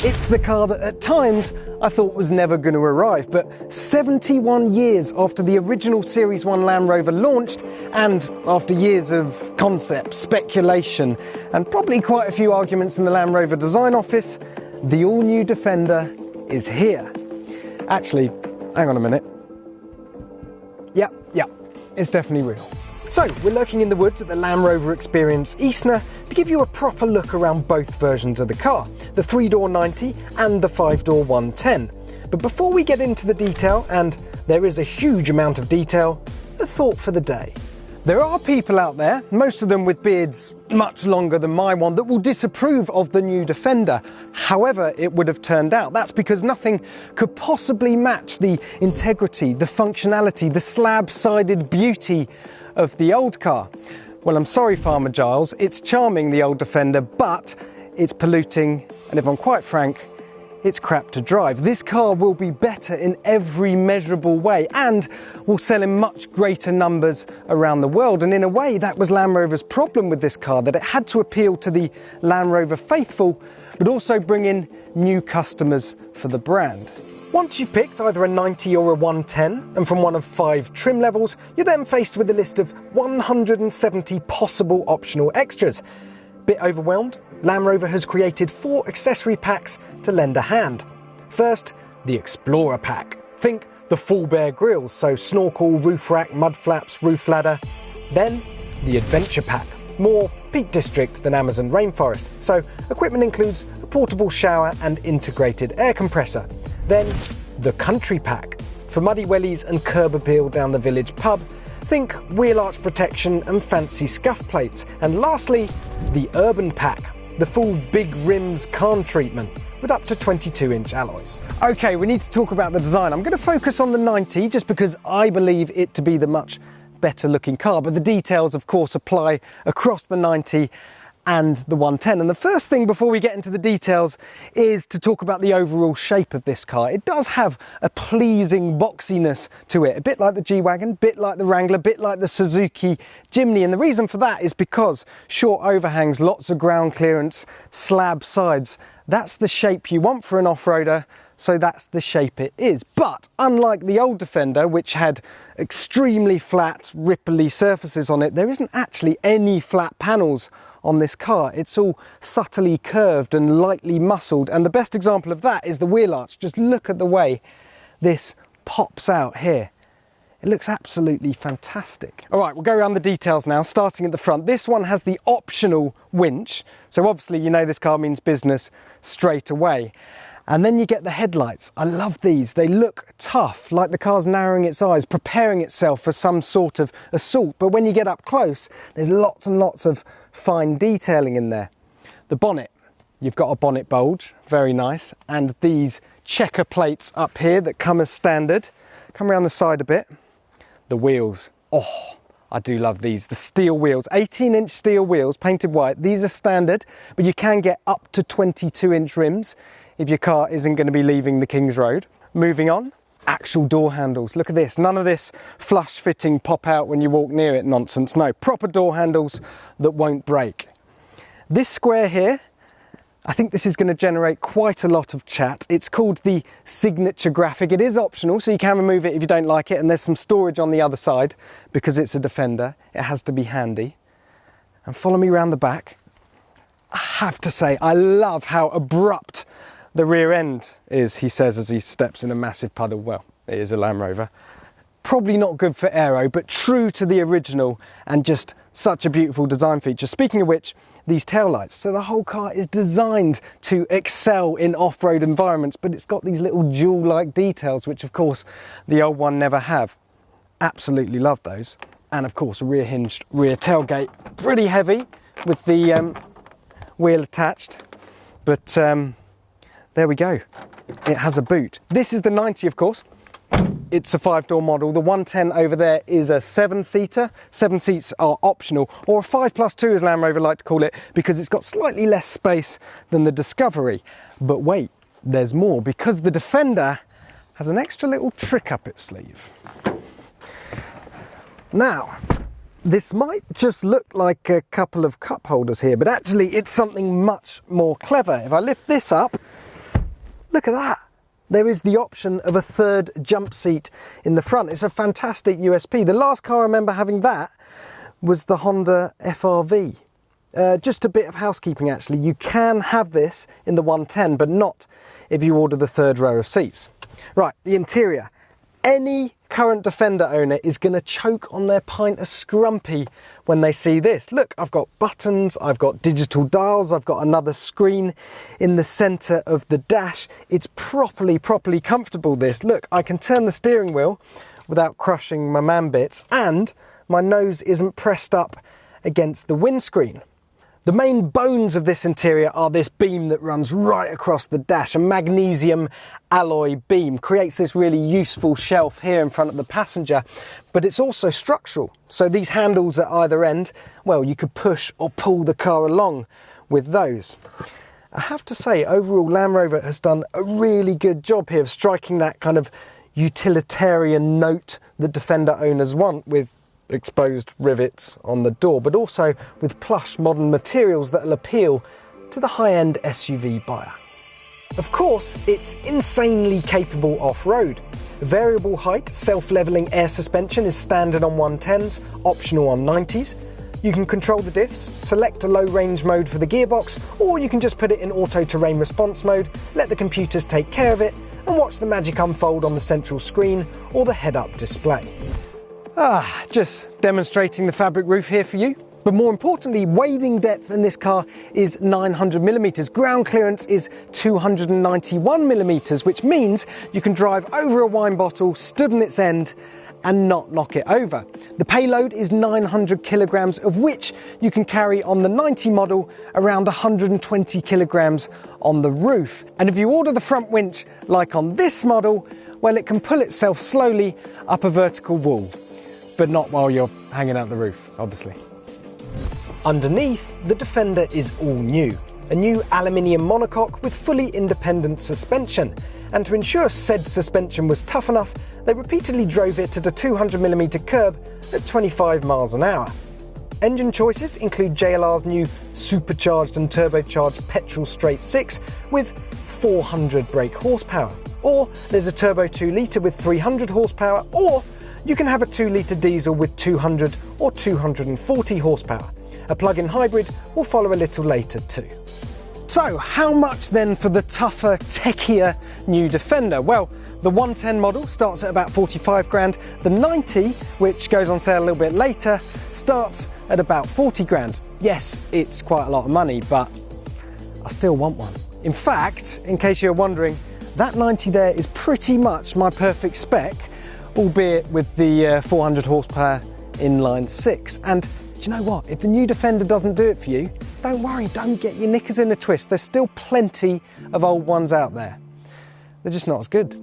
It's the car that at times I thought was never going to arrive, but 71 years after the original Series 1 Land Rover launched, and after years of concept, speculation, and probably quite a few arguments in the Land Rover design office, the all-new Defender is here. Actually, hang on a minute. Yep, it's definitely real. So, we're lurking in the woods at the Land Rover Experience Eastnor to give you a proper look around both versions of the car, the 3-door 90 and the 5-door 110. But before we get into the detail, and there is a huge amount of detail, a thought for the day. There are people out there, most of them with beards much longer than my one, that will disapprove of the new Defender, however it would have turned out. That's because nothing could possibly match the integrity, the functionality, the slab-sided beauty of the old car. Well, I'm sorry, Farmer Giles, it's charming, the old Defender, but it's polluting, and if I'm quite frank, it's crap to drive. This car will be better in every measurable way and will sell in much greater numbers around the world. And in a way, that was Land Rover's problem with this car, that it had to appeal to the Land Rover faithful, but also bring in new customers for the brand. Once you've picked either a 90 or a 110, and from one of 5 trim levels, you're then faced with a list of 170 possible optional extras. Bit overwhelmed? Land Rover has created 4 accessory packs to lend a hand. First, the Explorer Pack. Think the full Bear grills, so snorkel, roof rack, mud flaps, roof ladder. Then, the Adventure Pack. More Peak District than Amazon Rainforest, so equipment includes a portable shower and integrated air compressor. Then, the Country Pack. For muddy wellies and curb appeal down the village pub, think wheel arch protection and fancy scuff plates. And lastly, the Urban Pack. The full big rims Kahn treatment with up to 22-inch alloys. Okay, we need to talk about the design. I'm going to focus on the 90 just because I believe it to be the much better looking car, but the details of course apply across the 90 and the 110. And the first thing before we get into the details is to talk about the overall shape of this car. It does have a pleasing boxiness to it, a bit like the G-Wagon, a bit like the Wrangler, a bit like the Suzuki Jimny. And the reason for that is because short overhangs, lots of ground clearance, slab sides. That's the shape you want for an off-roader, so that's the shape it is. But unlike the old Defender, which had extremely flat, ripply surfaces on it, there isn't actually any flat panels on this car. It's all subtly curved and lightly muscled, and the best example of that is the wheel arch. Just look at the way this pops out here. It looks absolutely fantastic. All right, we'll go around the details now, starting at the front. This one has the optional winch, so obviously you know this car means business straight away. And then you get the headlights. I love these. They look tough, like the car's narrowing its eyes, preparing itself for some sort of assault. But when you get up close, there's lots and lots of fine detailing in there. The bonnet, you've got a bonnet bulge, very nice. And these checker plates up here that come as standard. Come around the side a bit. The wheels, oh, I do love these. The steel wheels, 18-inch steel wheels, painted white. These are standard, but you can get up to 22-inch rims if your car isn't going to be leaving the King's Road. Moving on, actual door handles. Look at this. None of this flush fitting pop out when you walk near it nonsense. No, proper door handles that won't break. This square here, I think this is going to generate quite a lot of chat. It's called the Signature Graphic. It is optional, so you can remove it if you don't like it, and there's some storage on the other side because it's a Defender. It has to be handy. And follow me around the back. I have to say, I love how abrupt the rear end is, he says as he steps in a massive puddle. Well, it is a Land Rover. Probably not good for aero, but true to the original and just such a beautiful design feature. Speaking of which, these taillights. So the whole car is designed to excel in off-road environments, but it's got these little jewel-like details, which of course the old one never have. Absolutely love those. And of course a rear hinged rear tailgate, pretty heavy with the wheel attached, but there we go. It has a boot. This is the 90, of course. It's a 5-door model. The 110 over there is a 7-seater. 7 seats are optional, or a 5+2 as Land Rover like to call it, because it's got slightly less space than the Discovery. But wait, there's more, because the Defender has an extra little trick up its sleeve. Now, this might just look like a couple of cup holders here, but actually it's something much more clever. If I lift this up, Look at that. There is the option of a third jump seat in the front. It's a fantastic USP. The last car I remember having that was the Honda FR-V. Just a bit of housekeeping actually. You can have this in the 110, but not if you order the third row of seats. Right, the interior. Any current Defender owner is going to choke on their pint of scrumpy when they see this. Look, I've got buttons, I've got digital dials, I've got another screen in the centre of the dash. It's properly comfortable, this. Look, I can turn the steering wheel without crushing my man bits, and my nose isn't pressed up against the windscreen. The main bones of this interior are this beam that runs right across the dash. A magnesium alloy beam creates this really useful shelf here in front of the passenger, but it's also structural. So these handles at either end, well, you could push or pull the car along with those. I have to say, overall, Land Rover has done a really good job here of striking that kind of utilitarian note that Defender owners want, with exposed rivets on the door, but also with plush modern materials that will appeal to the high-end SUV buyer. Of course, it's insanely capable off-road. Variable height self-leveling air suspension is standard on 110s, optional on 90s. You can control the diffs, select a low range mode for the gearbox, or you can just put it in auto terrain response mode, let the computers take care of it, and watch the magic unfold on the central screen or the head-up display. Just demonstrating the fabric roof here for you. But more importantly, wading depth in this car is 900mm. Ground clearance is 291mm, which means you can drive over a wine bottle stood on its end and not knock it over. The payload is 900 kilograms, of which you can carry on the 90 model around 120 kilograms on the roof. And if you order the front winch like on this model, well, it can pull itself slowly up a vertical wall. But not while you're hanging out the roof, obviously. Underneath, the Defender is all new. A new aluminium monocoque with fully independent suspension. And to ensure said suspension was tough enough, they repeatedly drove it to the 200mm curb at 25 miles an hour. Engine choices include JLR's new supercharged and turbocharged petrol straight 6 with 400 brake horsepower. Or there's a turbo 2 litre with 300 horsepower, or you can have a 2 litre diesel with 200 or 240 horsepower. A plug-in hybrid will follow a little later too. So how much then for the tougher, techier new Defender? Well, the 110 model starts at about 45 grand. The 90, which goes on sale a little bit later, starts at about 40 grand. Yes, it's quite a lot of money, but I still want one. In fact, in case you're wondering, that 90 there is pretty much my perfect spec, albeit with the 400 horsepower inline 6. And do you know what? If the new Defender doesn't do it for you, don't worry, don't get your knickers in a twist. There's still plenty of old ones out there. They're just not as good.